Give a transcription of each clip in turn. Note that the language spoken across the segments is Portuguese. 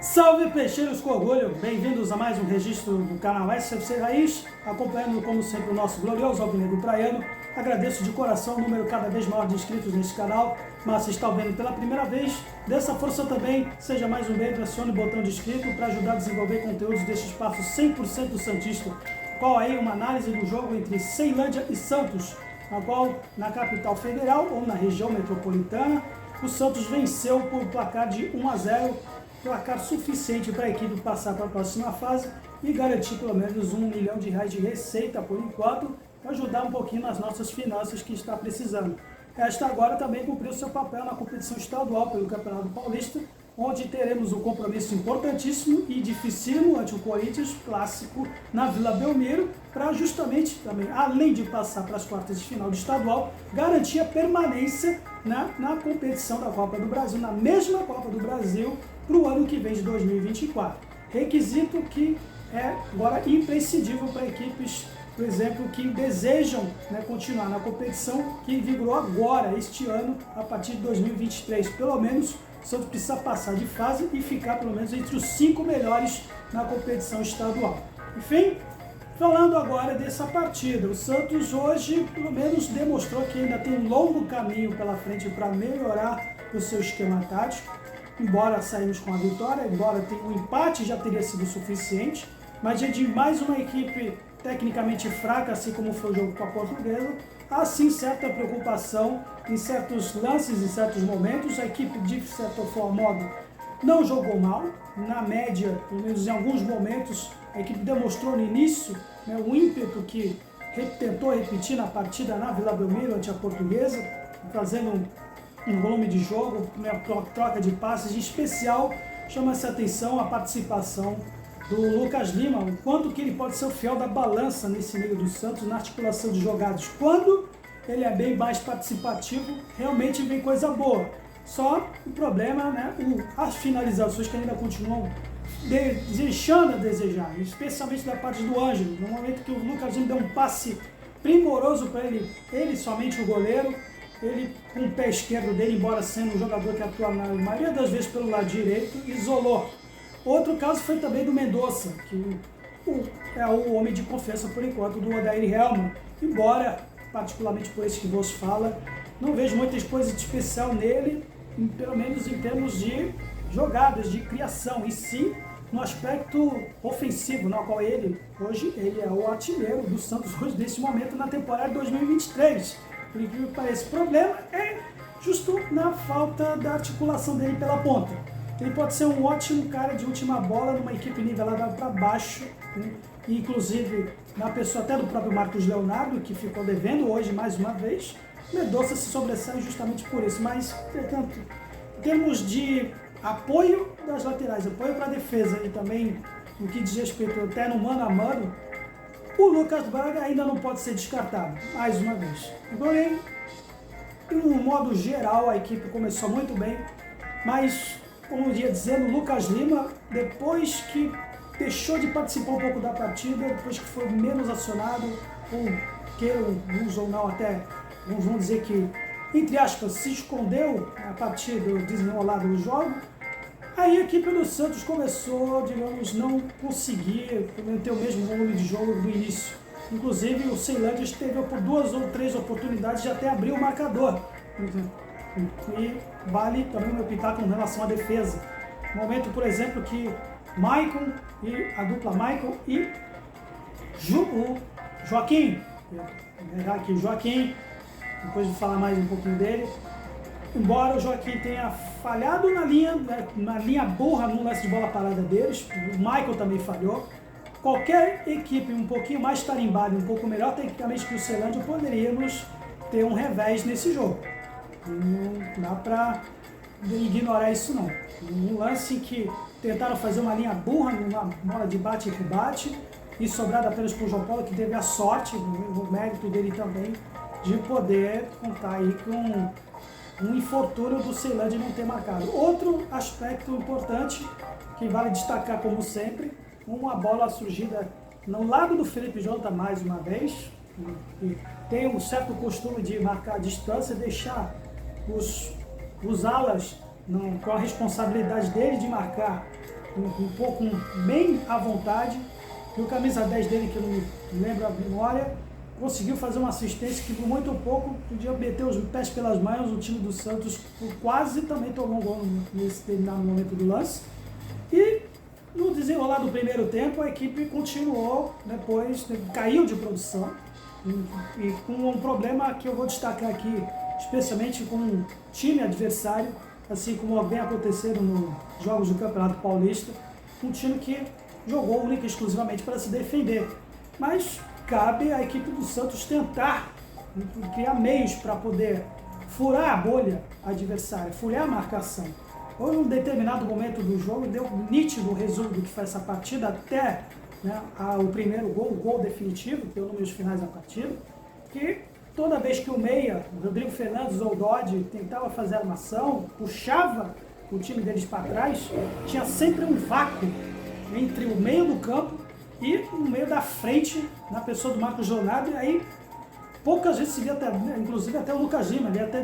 Salve peixeiros com orgulho, bem-vindos a mais um registro do canal SFC Raiz, acompanhando como sempre o nosso glorioso alvinegro praiano. Agradeço de coração o número cada vez maior de inscritos neste canal, mas se está vendo pela primeira vez, dê essa força também, seja mais um bem, pressione o botão de inscrito para ajudar a desenvolver conteúdos deste espaço 100% santista, qual aí uma análise do jogo entre Ceilândia e Santos, na qual na capital federal ou na região metropolitana, o Santos venceu por placar de 1-0, placar suficiente para a equipe passar para a próxima fase e garantir pelo menos R$1 milhão de receita por enquanto, para ajudar um pouquinho nas nossas finanças que está precisando. Esta agora também cumpriu seu papel na competição estadual pelo Campeonato Paulista, onde teremos um compromisso importantíssimo e dificílimo ante o Corinthians, clássico na Vila Belmiro, para justamente também, além de passar para as quartas de final do estadual, garantir a permanência na competição da Copa do Brasil, na mesma Copa do Brasil, para o ano que vem de 2024. Requisito que é agora imprescindível para equipes, por exemplo, que desejam continuar na competição que vigorou agora, este ano, a partir de 2023. Pelo menos o Santos precisa passar de fase e ficar pelo menos entre os 5 melhores na competição estadual. Enfim, falando agora dessa partida, o Santos hoje pelo menos demonstrou que ainda tem um longo caminho pela frente para melhorar o seu esquema tático. Embora saímos com a vitória, embora o empate já teria sido suficiente, mas diante de mais uma equipe tecnicamente fraca, assim como foi o jogo com a Portuguesa, há sim certa preocupação em certos lances, em certos momentos. A equipe, de certa forma, não jogou mal, na média, pelo menos em alguns momentos, a equipe demonstrou no início o ímpeto que tentou repetir na partida na Vila Belmiro ante a Portuguesa, fazendo um volume de jogo, uma troca de passes. Em especial, chama-se a atenção a participação do Lucas Lima, o quanto que ele pode ser o fiel da balança nesse meio do Santos, na articulação de jogadas. Quando ele é bem mais participativo, realmente vem coisa boa. Só o problema, as finalizações que ainda continuam deixando a desejar, especialmente da parte do Ângelo. No momento que o Lucas Lima deu um passe primoroso para ele somente o goleiro, ele com o pé esquerdo dele, embora sendo um jogador que atua na maioria das vezes pelo lado direito, isolou. Outro caso foi também do Mendonça, que é o homem de confiança por enquanto do Odair Hellmann, embora, particularmente por esse que vos fala, não vejo muita coisa de especial nele, pelo menos em termos de jogadas, de criação, e sim no aspecto ofensivo, no qual hoje ele é o artilheiro do Santos hoje, nesse momento, na temporada de 2023. Por incrível que pareça, o problema é justo na falta da articulação dele pela ponta. Ele pode ser um ótimo cara de última bola numa equipe nivelada para baixo, inclusive na pessoa até do próprio Marcos Leonardo, que ficou devendo hoje mais uma vez. Mendonça se sobressai justamente por isso, mas, portanto, em termos de apoio das laterais, apoio para a defesa e também no que diz respeito até no mano a mano, o Lucas Braga ainda não pode ser descartado, mais uma vez. Porém, de um modo geral, a equipe começou muito bem, mas, como eu ia dizendo, o Lucas Lima, depois que deixou de participar um pouco da partida, depois que foi menos acionado, ou uns ou não até, uns vão dizer que, entre aspas, se escondeu a partir do desenrolar do jogo, aí a equipe do Santos começou, digamos, não conseguir ter o mesmo volume de jogo do início. Inclusive, o Ceilândia teve por 2 ou 3 oportunidades de até abrir o marcador. E vale também o meu pitaco em relação à defesa. Momento, por exemplo, que Maicon e a dupla Maicon e Joaquim, vou errar aqui, Joaquim, depois de falar mais um pouquinho dele. Embora o Joaquim tenha falhado na linha burra no lance de bola parada deles, o Michael também falhou. Qualquer equipe um pouquinho mais tarimbada, um pouco melhor tecnicamente que o Ceilândia, poderíamos ter um revés nesse jogo. Não dá para ignorar isso não. Um lance em que tentaram fazer uma linha burra, numa bola de bate e rebate, e sobrado apenas para o João Paulo, que teve a sorte, o mérito dele também, de poder contar aí com um infortúnio do Ceilândia não ter marcado. Outro aspecto importante que vale destacar, como sempre, uma bola surgida no lado do Felipe Jonathan mais uma vez, que tem um certo costume de marcar a distância, deixar os alas com a responsabilidade dele de marcar um pouco bem à vontade. E o camisa 10 dele, que eu não me lembro a memória, conseguiu fazer uma assistência que por muito pouco podia meter os pés pelas mãos. O time do Santos quase também tomou um gol nesse determinado momento do lance. E no desenrolar do primeiro tempo, a equipe continuou, depois caiu de produção. E com um problema que eu vou destacar aqui, especialmente com o time adversário, assim como vem acontecendo nos jogos do Campeonato Paulista, um time que jogou única e exclusivamente para se defender. Mas cabe à equipe do Santos tentar criar meios para poder furar a bolha adversária, furar a marcação. Ou em um determinado momento do jogo, deu um nítido resumo do que foi essa partida até o primeiro gol, o gol definitivo, que é o número dos finais da partida, que toda vez que o meia, o Rodrigo Fernandes ou o Dodge, tentava fazer a armação, puxava o time deles para trás, tinha sempre um vácuo entre o meio do campo e o meio da frente, na pessoa do Marcos Leonardo. E aí poucas vezes se via, até, inclusive até o Lucas Lima, ele até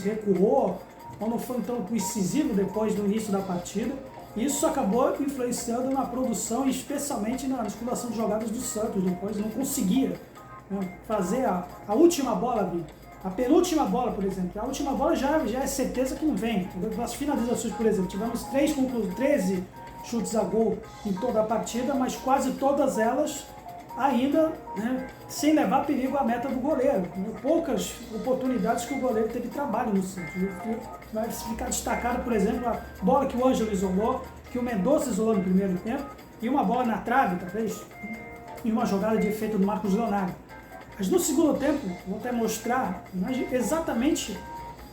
recuou, ou não foi tão incisivo depois do início da partida. Isso acabou influenciando na produção, especialmente na articulação de jogadas do Santos. Depois não conseguia fazer a última bola, a penúltima bola, por exemplo. A última bola já é certeza que não vem. As finalizações, por exemplo, tivemos 13 chutes a gol em toda a partida, mas quase todas elas ainda sem levar perigo à meta do goleiro. Poucas oportunidades que o goleiro teve trabalho no Santos. Vai ficar destacado, por exemplo, a bola que o Ângelo isolou, que o Mendonça isolou no primeiro tempo, e uma bola na trave, talvez, e uma jogada de efeito do Marcos Leonardo. Mas no segundo tempo, vou até mostrar exatamente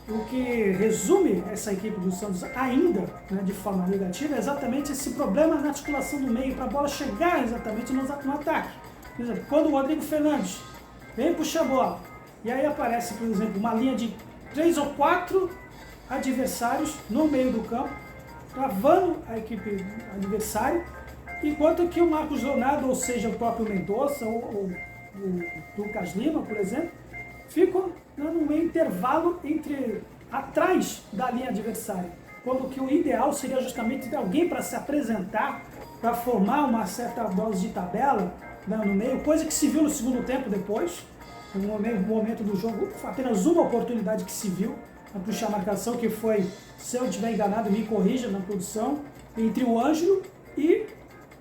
o que resume essa equipe do Santos ainda de forma negativa, é exatamente esse problema na articulação do meio para a bola chegar exatamente no ataque. Por exemplo, quando o Rodrigo Fernandes vem puxar a bola, e aí aparece, por exemplo, uma linha de 3 ou 4 adversários no meio do campo, travando a equipe adversária, enquanto que o Marcos Leonardo, ou seja, o próprio Mendonça, ou o Lucas Lima, por exemplo, ficam no meio intervalo atrás da linha adversária, quando que o ideal seria justamente ter alguém para se apresentar, para formar uma certa dose de tabela no meio, coisa que se viu no segundo tempo depois, no momento do jogo, apenas uma oportunidade que se viu para puxar a marcação, que foi, se eu estiver enganado, me corrija na produção, entre o Ângelo e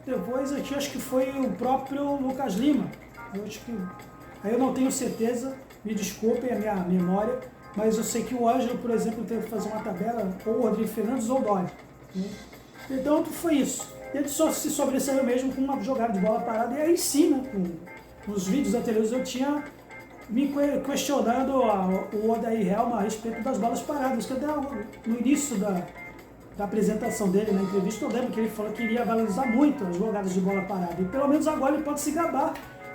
depois aqui acho que foi o próprio Lucas Lima. Aí eu não tenho certeza, me desculpem a minha memória, mas eu sei que o Ângelo, por exemplo, teve que fazer uma tabela, ou o Rodrigo Fernandes ou o Dodge. Então foi isso. Ele só se sobressaiu mesmo com uma jogada de bola parada, e aí sim, nos vídeos anteriores eu tinha me questionando o Odair Helma a respeito das bolas paradas, que até no início da apresentação dele na entrevista eu lembro que ele falou que iria valorizar muito as jogadas de bola parada, e pelo menos agora ele pode se gabar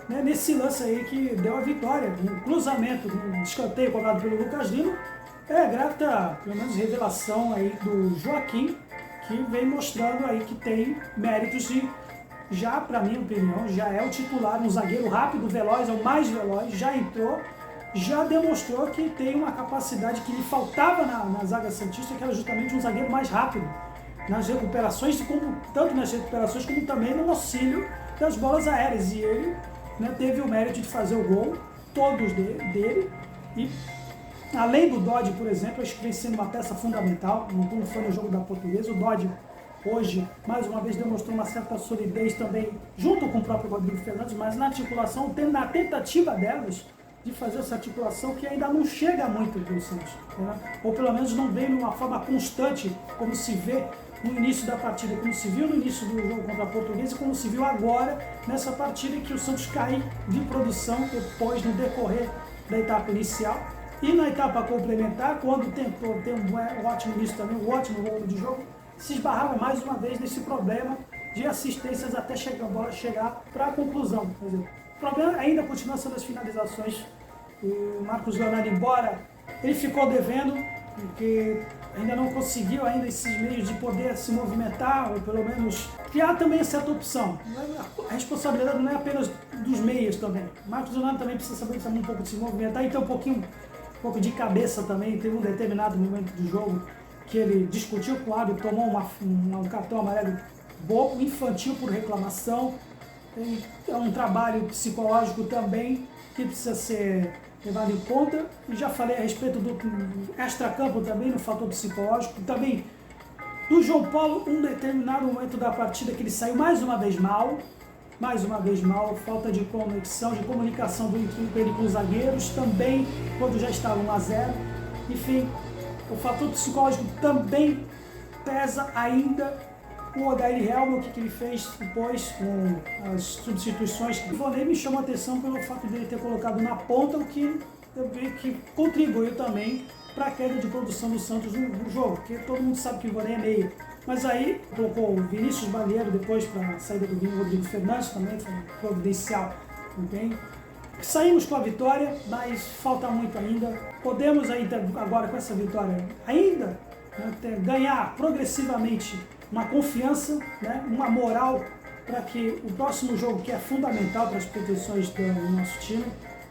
nesse lance aí que deu a vitória, um cruzamento, um escanteio cobrado pelo Lucas Lima, grata, pelo menos, revelação aí do Joaquim, que vem mostrando aí que tem méritos de, já, para minha opinião, já é o titular, um zagueiro rápido, veloz, é o mais veloz, já entrou, já demonstrou que tem uma capacidade que lhe faltava na zaga santista, que era justamente um zagueiro mais rápido nas recuperações, tanto nas recuperações como também no auxílio das bolas aéreas, e ele teve o mérito de fazer o gol, todos dele, e além do Dodge, por exemplo, acho que vem sendo uma peça fundamental, como foi no jogo da Portuguesa. O Dodge hoje, mais uma vez, demonstrou uma certa solidez também, junto com o próprio Rodrigo Fernandes, mas na articulação, na tentativa delas de fazer essa articulação que ainda não chega muito do Santos, ou pelo menos não vem de uma forma constante, como se vê no início da partida, como se viu no início do jogo contra a Portuguesa e como se viu agora nessa partida em que o Santos cai de produção depois, no decorrer da etapa inicial. E na etapa complementar, quando tentou ter um ótimo início também, um ótimo volume de jogo, se esbarrava mais uma vez nesse problema de assistências até a bola chegar para a conclusão. Quer dizer, o problema ainda continua sendo as finalizações. O Marcos Leonardo, embora ele ficou devendo, porque ainda não conseguiu ainda esses meios de poder se movimentar, ou pelo menos criar também certa opção. A responsabilidade não é apenas dos meias também. O Marcos Leonardo também precisa saber um pouco de se movimentar e ter um pouco de cabeça também, tem um determinado momento do jogo que ele discutiu com o árbitro, tomou um cartão amarelo bobo, infantil por reclamação. É um trabalho psicológico também que precisa ser levado em conta. E já falei a respeito do extracampo também, no fator psicológico. Também do João Paulo, um determinado momento da partida que ele saiu mais uma vez mal, falta de conexão, de comunicação entre ele com os zagueiros, também quando já estava 1-0. Enfim, o fator psicológico também pesa ainda. O Odair Helma, o que ele fez depois com as substituições. O Vonei me chamou a atenção pelo fato dele ter colocado na ponta, o que contribuiu também para a queda de produção do Santos no jogo, porque todo mundo sabe que o Vonei é meio. Mas aí colocou o Vinícius Balieiro depois para a saída do Rodrigo Fernandes, também foi providencial. Também. Saímos com a vitória, mas falta muito ainda. Podemos ainda, agora com essa vitória, ainda ganhar progressivamente uma confiança, uma moral para que o próximo jogo, que é fundamental para as pretensões do nosso time,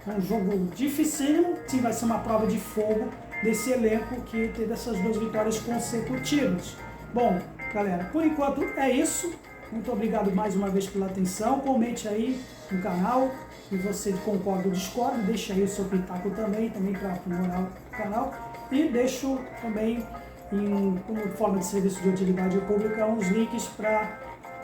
é um jogo dificílimo, sim, vai ser uma prova de fogo desse elenco que teve essas 2 vitórias consecutivas. Bom, galera, por enquanto é isso. Muito obrigado mais uma vez pela atenção. Comente aí no canal se você concorda ou discorda. Deixa aí o seu pitaco também para aprimorar o canal. E deixo também, como forma de serviço de utilidade pública, uns links para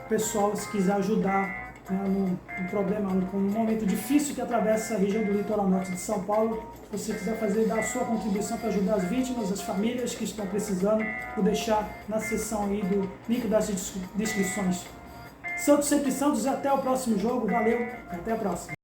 o pessoal, se quiser ajudar num problema, num momento difícil que atravessa a região do litoral norte de São Paulo. Se você quiser dar a sua contribuição para ajudar as vítimas, as famílias que estão precisando, vou deixar na seção aí do link das descrições. Santos sempre Santos, e até o próximo jogo. Valeu, até a próxima.